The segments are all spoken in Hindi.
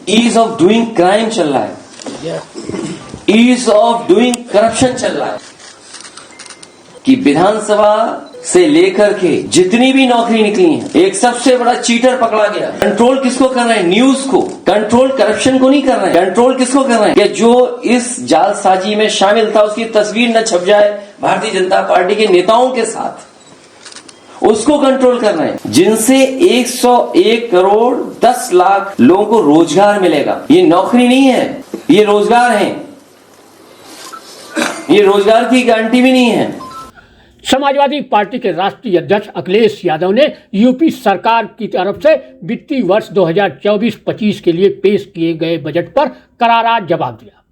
ईज ऑफ डूइंग क्राइम चल रहा है, ईज ऑफ डूइंग करप्शन चल रहा है कि विधानसभा से लेकर के जितनी भी नौकरी निकली है, एक सबसे बड़ा चीटर पकड़ा गया। कंट्रोल किसको कर रहे हैं? न्यूज को। कंट्रोल करप्शन को नहीं कर रहे हैं। कंट्रोल किसको कर रहे हैं? कि जो इस जालसाजी में शामिल था उसकी तस्वीर न छप जाए भारतीय जनता पार्टी के नेताओं के साथ, उसको कंट्रोल कर रहे हैं, जिनसे 101 करोड़ 10 लाख लोगों को रोजगार मिलेगा। ये नौकरी नहीं है, ये रोजगार है। ये रोजगार की गारंटी भी नहीं है। समाजवादी पार्टी के राष्ट्रीय अध्यक्ष अखिलेश यादव ने यूपी सरकार की तरफ से वित्तीय वर्ष 2024-25 के लिए पेश किए गए बजट पर करारा जवाब दिया।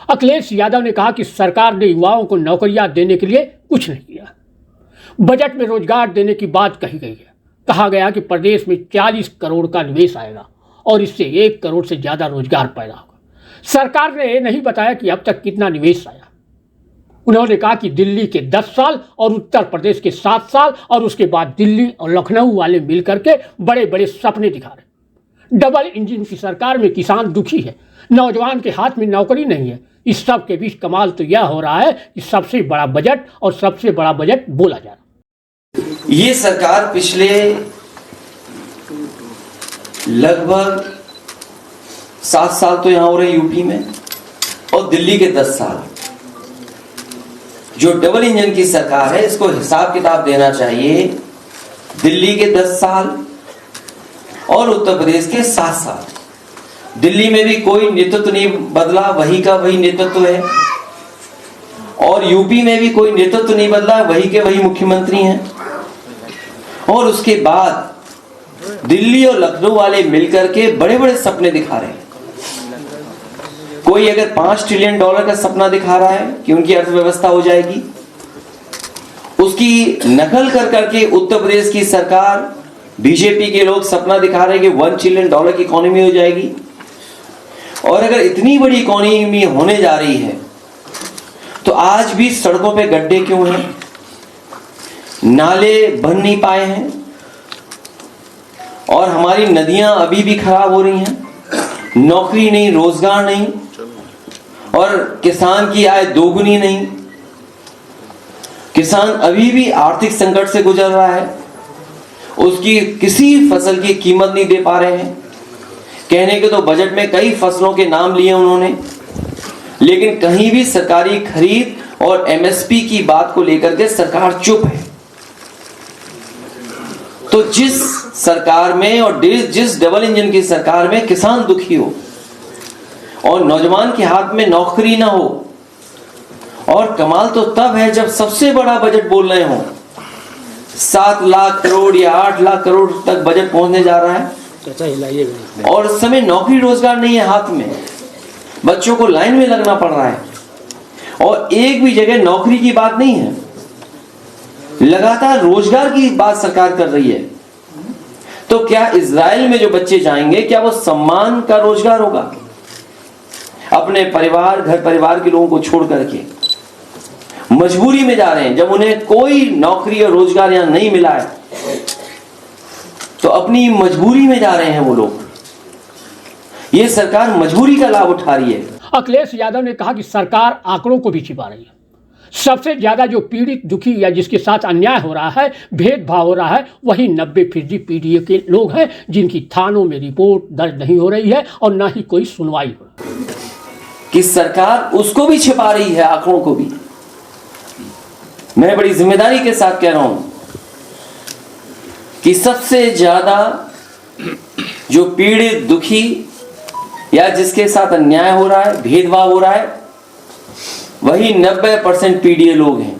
अखिलेश यादव ने कहा कि सरकार ने युवाओं को नौकरियां देने के लिए कुछ नहीं किया। बजट में रोजगार देने की बात कही गई है। कहा गया कि प्रदेश में 40 करोड़ का निवेश आएगा और इससे 1 करोड़ से ज्यादा रोजगार पैदा होगा। सरकार ने नहीं बताया कि अब तक कितना निवेश आया। उन्होंने कहा कि दिल्ली के 10 साल और उत्तर प्रदेश के 7 साल और उसके बाद दिल्ली और लखनऊ वाले मिलकर के बड़े बड़े सपने दिखा रहे। डबल इंजन की सरकार में किसान दुखी है, नौजवान के हाथ में नौकरी नहीं है। इस सब के बीच कमाल तो यह हो रहा है कि सबसे बड़ा बजट और सबसे बड़ा बजट बोला जा रहा है। ये सरकार पिछले लगभग 7 साल तो यहां हो रहे यूपी में, और दिल्ली के 10 साल। जो डबल इंजन की सरकार है, इसको हिसाब किताब देना चाहिए। दिल्ली के 10 साल और उत्तर प्रदेश के 7 साल। दिल्ली में भी कोई नेतृत्व नहीं बदला, वही का वही नेतृत्व है, और यूपी में भी कोई नेतृत्व नहीं बदला, वही के वही मुख्यमंत्री हैं। और उसके बाद दिल्ली और लखनऊ वाले मिलकर के बड़े बड़े सपने दिखा रहे हैं। कोई अगर $5 ट्रिलियन का सपना दिखा रहा है कि उनकी अर्थव्यवस्था हो जाएगी, उसकी नकल कर करके उत्तर प्रदेश की सरकार, बीजेपी के लोग सपना दिखा रहे हैं कि $1 ट्रिलियन की इकोनॉमी हो जाएगी। और अगर इतनी बड़ी इकोनॉमी होने जा रही है तो आज भी सड़कों पे गड्ढे क्यों हैं? नाले बन नहीं पाए हैं, और हमारी नदियां अभी भी खराब हो रही हैं। नौकरी नहीं, रोजगार नहीं, और किसान की आय दोगुनी नहीं। किसान अभी भी आर्थिक संकट से गुजर रहा है, उसकी किसी फसल की कीमत नहीं दे पा रहे हैं। कहने के तो बजट में कई फसलों के नाम लिए उन्होंने, लेकिन कहीं भी सरकारी खरीद और एमएसपी की बात को लेकर के सरकार चुप है। तो जिस सरकार में और जिस डबल इंजन की सरकार में किसान दुखी हो और नौजवान के हाथ में नौकरी ना हो, और कमाल तो तब है जब सबसे बड़ा बजट बोल रहे हो, 7 लाख करोड़ या 8 लाख करोड़ तक बजट पहुंचने जा रहा है, और इस समय नौकरी रोजगार नहीं है हाथ में। बच्चों को लाइन में लगना पड़ रहा है, और एक भी जगह नौकरी की बात नहीं है। लगातार रोजगार की बात सरकार कर रही है। तो क्या इजराइल में जो बच्चे जाएंगे, क्या वो सम्मान का रोजगार होगा? अपने परिवार, घर परिवार के लोगों को छोड़ करके मजबूरी में जा रहे हैं। जब उन्हें कोई नौकरी और रोजगार यहां नहीं मिला है, तो अपनी मजबूरी में जा रहे हैं वो लोग। ये सरकार मजबूरी का लाभ उठा रही है। अखिलेश यादव ने कहा कि सरकार आंकड़ों को भी छिपा रही है। सबसे ज्यादा जो पीड़ित, दुखी या जिसके साथ अन्याय हो रहा है, भेदभाव हो रहा है, वही 90% पीडीए के लोग हैं, जिनकी थानों में रिपोर्ट दर्ज नहीं हो रही है और ना ही कोई सुनवाई हो रही है। कि सरकार उसको भी छिपा रही है, आंकड़ों को भी। मैं बड़ी जिम्मेदारी के साथ कह रहा हूं कि सबसे ज्यादा जो पीड़ित, दुखी या जिसके साथ अन्याय हो रहा है, भेदभाव हो रहा है, वही 90% पीडीए लोग हैं,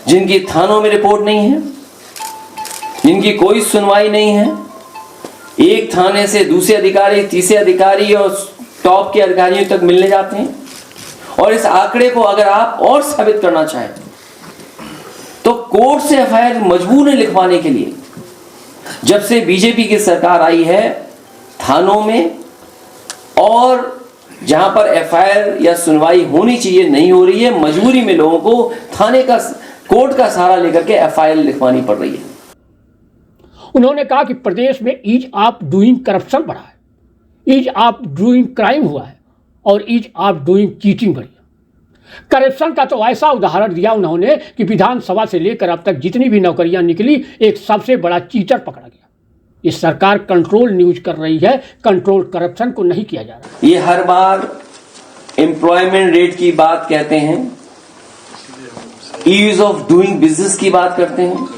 जिनकी थानों में रिपोर्ट नहीं है, जिनकी कोई सुनवाई नहीं है। एक थाने से दूसरे अधिकारी, तीसरे अधिकारी और टॉप के अधिकारियों तक मिलने जाते हैं। और इस आंकड़े को अगर आप और साबित करना चाहें तो कोर्ट से एफआईआर मजबूर है लिखवाने के लिए। जब से बीजेपी की सरकार आई है, थानों में और जहां पर एफआईआर या सुनवाई होनी चाहिए नहीं हो रही है, मजबूरी में लोगों को थाने का, कोर्ट का सहारा लेकर के एफआईआर लिखवानी पड़ रही है। उन्होंने कहा कि प्रदेश में ईज ऑफ डूइंग करप्शन बढ़ा है। ईज ऑफ डूइंग क्राइम हुआ है और ईज ऑफ डूइंग चीटिंग बढ़ी है। करप्शन का तो ऐसा उदाहरण दिया उन्होंने कि विधानसभा से लेकर अब तक जितनी भी नौकरियां निकली, एक सबसे बड़ा चीटर पकड़ा गया। ये सरकार कंट्रोल न्यूज कर रही है, कंट्रोल करप्शन को नहीं किया जा रहा। ये हर बार एम्प्लॉयमेंट रेट की बात कहते हैं, ईज ऑफ डूइंग बिजनेस की बात करते हैं।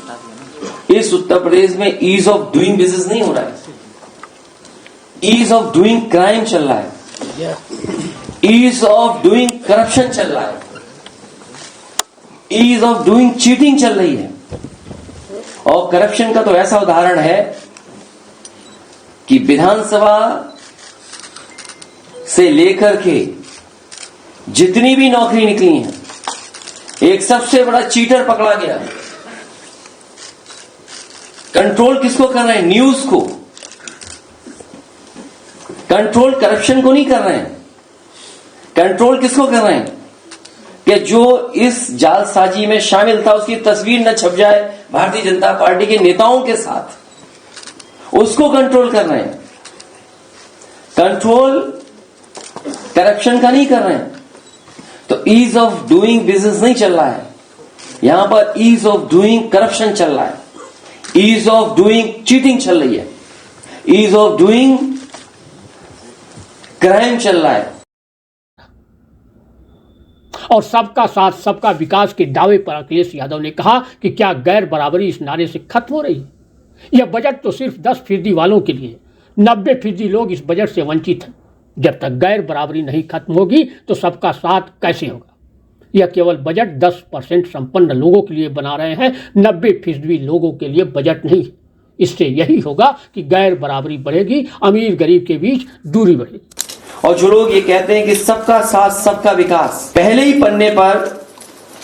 इस उत्तर प्रदेश में ईज ऑफ डूइंग बिजनेस नहीं हो रहा है, ईज ऑफ डूइंग क्राइम चल रहा है, ईज ऑफ डूइंग करप्शन चल रहा है, ईज ऑफ डूइंग चीटिंग चल रही है। और करप्शन का तो ऐसा उदाहरण है कि विधानसभा से लेकर के जितनी भी नौकरी निकली हैं, एक सबसे बड़ा चीटर पकड़ा गया। कंट्रोल किसको कर रहे हैं? न्यूज को। कंट्रोल करप्शन को नहीं कर रहे हैं। कंट्रोल किसको कर रहे हैं? कि जो इस जालसाजी में शामिल था उसकी तस्वीर न छप जाए भारतीय जनता पार्टी के नेताओं के साथ, उसको कंट्रोल कर रहे हैं। कंट्रोल करप्शन का नहीं कर रहे हैं। तो ईज ऑफ डूइंग बिजनेस नहीं चल रहा है, यहां पर ईज ऑफ डूइंग करप्शन चल रहा है, ईज ऑफ डूइंग चीटिंग चल रही है, ईज ऑफ डूइंग क्राइम चल रहा है। और सबका साथ सबका विकास के दावे पर अखिलेश यादव ने कहा कि क्या गैर बराबरी इस नारे से खत्म हो रही है? यह बजट तो सिर्फ 10% वालों के लिए, 90% लोग इस बजट से वंचित हैं। जब तक गैर बराबरी नहीं खत्म होगी तो सबका साथ कैसे होगा? यह केवल बजट 10% संपन्न लोगों के लिए बना रहे हैं, 90% लोगों के लिए बजट नहीं है। इससे यही होगा कि गैर बराबरी बढ़ेगी, अमीर गरीब के बीच दूरी बढ़ेगी। और जो लोग ये कहते हैं कि सबका साथ सबका विकास, पहले ही पन्ने पर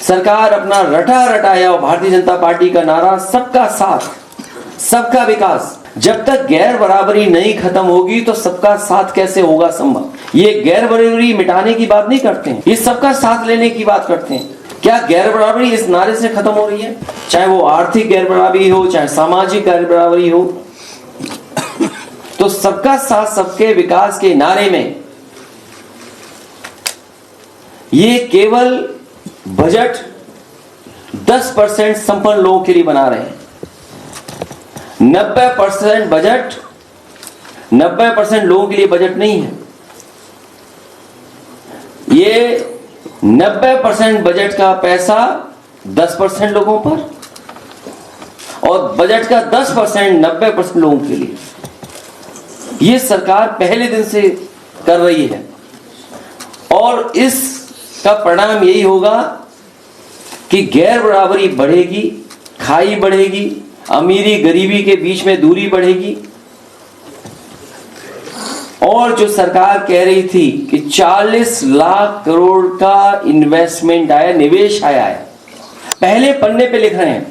सरकार अपना रटा रटाया और भारतीय जनता पार्टी का नारा सबका साथ सबका विकास, जब तक गैर बराबरी नहीं खत्म होगी तो सबका साथ कैसे होगा संभव? ये गैर बराबरी मिटाने की बात नहीं करते हैं, ये सबका साथ लेने की बात करते हैं। क्या गैर बराबरी इस नारे से खत्म हो रही है? चाहे वो आर्थिक गैर बराबरी हो, चाहे सामाजिक गैर बराबरी हो, तो सबका साथ सबके विकास के नारे में ये केवल बजट 10% संपन्न लोगों के लिए बना रहे हैं। 90% बजट 90% लोगों के लिए बजट नहीं है। ये 90% बजट का पैसा 10% लोगों पर और बजट का 10% 90% लोगों के लिए। ये सरकार पहले दिन से कर रही है और इसका परिणाम यही होगा कि गैर बराबरी बढ़ेगी, खाई बढ़ेगी, अमीरी गरीबी के बीच में दूरी बढ़ेगी। और जो सरकार कह रही थी कि 40 लाख करोड़ का इन्वेस्टमेंट आया, निवेश आया है, पहले पन्ने पे लिख रहे हैं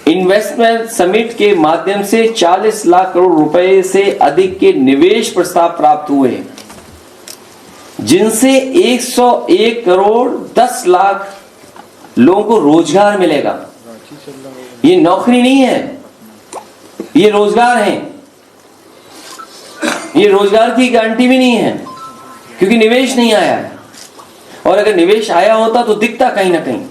इन्वेस्टमेंट समिट के माध्यम से 40 लाख करोड़ रुपए से अधिक के निवेश प्रस्ताव प्राप्त हुए हैं, जिनसे 101 करोड़ 10 लाख लोगों को रोजगार मिलेगा। ये नौकरी नहीं है, ये रोजगार है। ये रोजगार की गारंटी भी नहीं है क्योंकि निवेश नहीं आया है, और अगर निवेश आया होता तो दिखता कहीं ना कहीं।